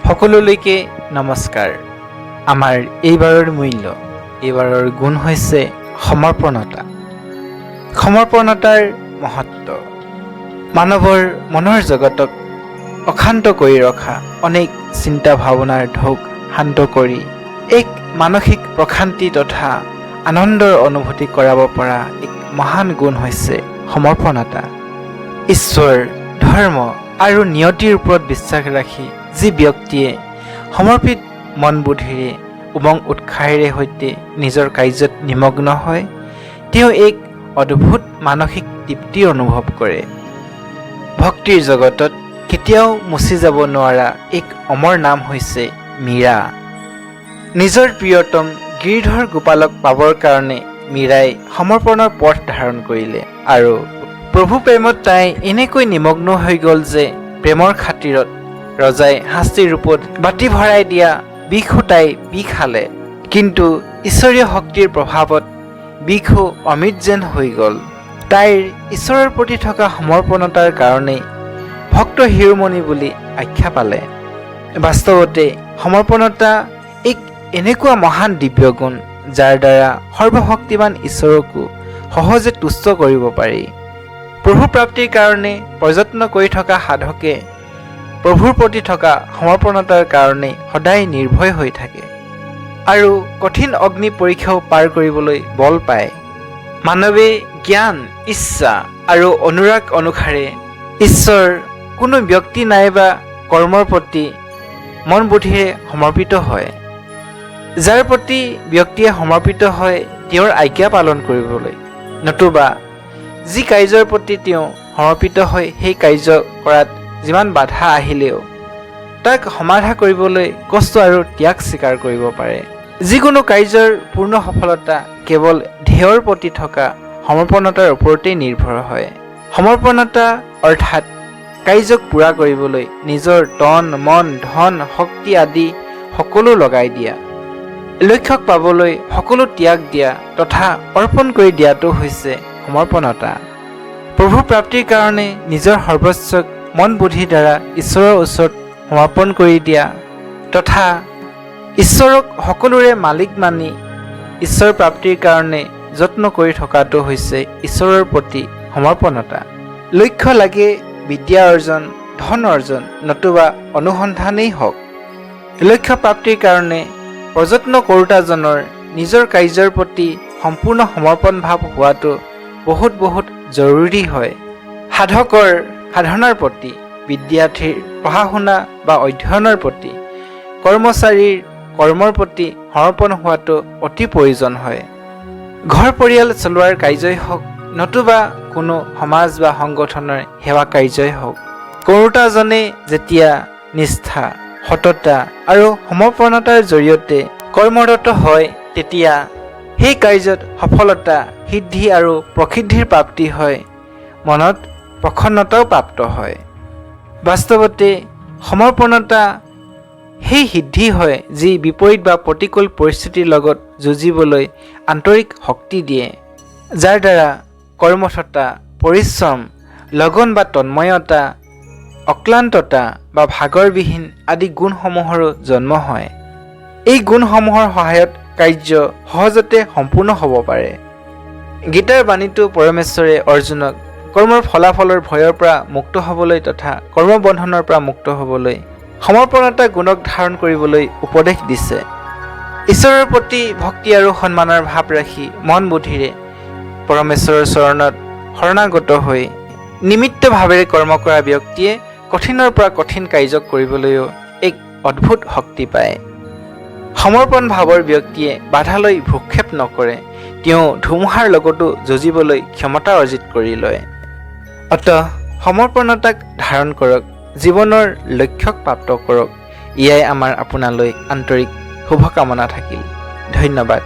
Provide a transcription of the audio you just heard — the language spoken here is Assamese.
সকলোলৈকে নমস্কাৰ। আমাৰ এইবাৰৰ মূল্য, এইবাৰৰ গুণ হৈছে সমৰ্পণতা। সমৰ্পণতাৰ মহত্ব মানৱৰ মনৰ জগতক অশান্ত কৰি ৰখা অনেক চিন্তা ভাৱনাৰ ঢৌক শান্ত কৰি এক মানসিক প্ৰশান্তি তথা আনন্দৰ অনুভূতি কৰাব পৰা এক মহান গুণ হৈছে সমৰ্পণতা। ঈশ্বৰ, ধৰ্ম আৰু নিয়তিৰ ওপৰত বিশ্বাস ৰাখি যি ব্যক্তিয়ে সমৰ্পিত মন বুদ্ধিৰে উমং উৎসাহেৰে সৈতে নিজৰ কাৰ্যত নিমগ্ন হয়, তেওঁ এক অদ্ভুত মানসিক তৃপ্তি অনুভৱ কৰে। ভক্তিৰ জগতত কেতিয়াও মুচি যাব নোৱাৰা এক অমৰ নাম হৈছে মীৰা। নিজৰ প্ৰিয়তম গিৰিধৰ গোপালক পাবৰ কাৰণে মীৰাই সমৰ্পণৰ পথ ধাৰণ কৰিলে আৰু প্ৰভু প্ৰেমত তাই এনেকৈ নিমগ্ন হৈ গ'ল যে প্ৰেমৰ খাতিৰত ৰজাই শাস্তিৰ ৰূপত বাতি ভৰাই দিয়া বিষো তাই পি খালে। কিন্তু ঈশ্বৰীয় শক্তিৰ প্ৰভাৱত বিষো অমৃত যেন হৈ গ'ল। তাইৰ ঈশ্বৰৰ প্ৰতি থকা সমৰ্পণতাৰ কাৰণেই ভক্ত শিৰোমণি বুলি আখ্যা পালে। বাস্তৱতে সমৰ্পণতা এক এনেকুৱা মহান দিব্য গুণ যাৰ দ্বাৰা সৰ্বশক্তিমান ঈশ্বৰকো সহজে তুষ্ট কৰিব পাৰি। প্ৰভু প্ৰাপ্তিৰ কাৰণে প্ৰযত্ন কৰি থকা সাধকে প্ৰভুৰ প্ৰতি থকা সমৰ্পণতাৰ কাৰণে সদায় নিৰ্ভয় হৈ থাকে আৰু কঠিন অগ্নি পৰীক্ষাও পাৰ কৰিবলৈ বল পায়। মানৱে জ্ঞান, ইচ্ছা আৰু অনুৰাগ অনুসাৰে ঈশ্বৰ কোনো ব্যক্তি নাইবা কৰ্মৰ প্ৰতি মন বুদ্ধিৰে সমৰ্পিত হয়। যাৰ প্ৰতি ব্যক্তিয়ে সমৰ্পিত হয় তেওঁৰ আজ্ঞা পালন কৰিবলৈ, নতুবা যি কাৰ্যৰ প্ৰতি তেওঁ সমৰ্পিত হয় সেই কাৰ্য কৰাত যিমান বাধা আহিলেও তাক সমাধা কৰিবলৈ কষ্ট আৰু ত্যাগ স্বীকাৰ কৰিব পাৰে। যিকোনো কাৰ্যৰ পূৰ্ণ সফলতা কেৱল ধ্যেয়ৰ প্ৰতি থকা সমৰ্পণতাৰ ওপৰতেই নিৰ্ভৰ হয়। সমৰ্পণতা অৰ্থাৎ কাৰ্যক পূৰা কৰিবলৈ নিজৰ তন, মন, ধন, শক্তি আদি সকলো লগাই দিয়া, লক্ষ্যক পাবলৈ সকলো ত্যাগ দিয়া তথা অৰ্পণ কৰি দিয়াটো হৈছে সমৰ্পণতা। প্ৰভু প্ৰাপ্তিৰ কাৰণে নিজৰ সৰ্বস্বক মন বুদ্ধিৰ দ্বাৰা ঈশ্বৰৰ ওচৰত সমৰ্পণ কৰি দিয়া তথা ঈশ্বৰক সকলোৰে মালিক মানি ঈশ্বৰ প্ৰাপ্তিৰ কাৰণে যত্ন কৰি থকাটো হৈছে ঈশ্বৰৰ প্ৰতি সমৰ্পণতা। লক্ষ্য লাগে বিদ্যা অৰ্জন, ধন অৰ্জন নতুবা অনুসন্ধানেই হওক, লক্ষ্য প্ৰাপ্তিৰ কাৰণে প্ৰযত্ন কৰোঁতাজনৰ নিজৰ কাৰ্যৰ প্ৰতি সম্পূৰ্ণ সমৰ্পণ ভাৱ হোৱাটো বহুত জৰুৰী হয়। সাধকৰ সাধনাৰ প্ৰতি, বিদ্যাৰ্থীৰ পঢ়া শুনা বা অধ্যয়নৰ প্ৰতি, কৰ্মচাৰীৰ কৰ্মৰ প্ৰতি সমৰ্পণ হোৱাটো অতি প্ৰয়োজন হয়। ঘৰ পৰিয়াল চলোৱাৰ কাৰ্যই হওক নতুবা কোনো সমাজ বা সংগঠনৰ সেৱা কাৰ্যই হওক, কৰোঁতাজনে যেতিয়া নিষ্ঠা, সততা আৰু সমৰ্পণতাৰ জৰিয়তে কৰ্মৰত হয় তেতিয়া সেই কাৰ্যত সফলতা, সিদ্ধি আৰু প্ৰসিদ্ধিৰ প্ৰাপ্তি হয়, মনত প্ৰসন্নতাও প্ৰাপ্ত হয়। বাস্তৱতে সমৰ্পণতা সেই সিদ্ধি হয় যি বিপৰীত বা প্ৰতিকূল পৰিস্থিতিৰ লগত যুঁজিবলৈ আন্তৰিক শক্তি দিয়ে, যাৰ দ্বাৰা কৰ্মঠতা, পৰিশ্ৰম, লগন বা তন্ময়তা, অক্লান্ততা বা ভাগৰবিহীন আদি গুণসমূহৰো জন্ম হয়। এই গুণসমূহৰ সহায়ত কাৰ্য সহজতে সম্পূৰ্ণ হ'ব পাৰে। গীতাৰ বাণীটো পৰমেশ্বৰে অৰ্জুনক কৰ্মৰ ফলাফলৰ ভয়ৰ পৰা মুক্ত হ'বলৈ তথা কৰ্মবন্ধনৰ পৰা মুক্ত হ'বলৈ সমৰ্পণতা গুণক ধাৰণ কৰিবলৈ উপদেশ দিছে। ঈশ্বৰৰ প্ৰতি ভক্তি আৰু সন্মানৰ ভাৱ ৰাখি মন বুদ্ধিৰে পৰমেশ্বৰৰ চৰণত শৰণাগত হৈ নিমিত্ত ভাৱেৰে কৰ্ম কৰা ব্যক্তিয়ে কঠিনৰ পৰা কঠিন কাৰ্য কৰিবলৈও এক অদ্ভুত শক্তি পায়। সমৰ্পণ ভাৱৰ ব্যক্তিয়ে বাধালৈ ভ্ৰক্ষেপ নকৰে, তেওঁ ধুমুহাৰ লগতো যুঁজিবলৈ ক্ষমতা অৰ্জিত কৰি লয়। অতঃ সমৰ্পণতাক ধাৰণ কৰক, জীৱনৰ লক্ষ্যক প্ৰাপ্ত কৰক। এয়াই আমাৰ আপোনালৈ আন্তৰিক শুভকামনা থাকিল। ধন্যবাদ।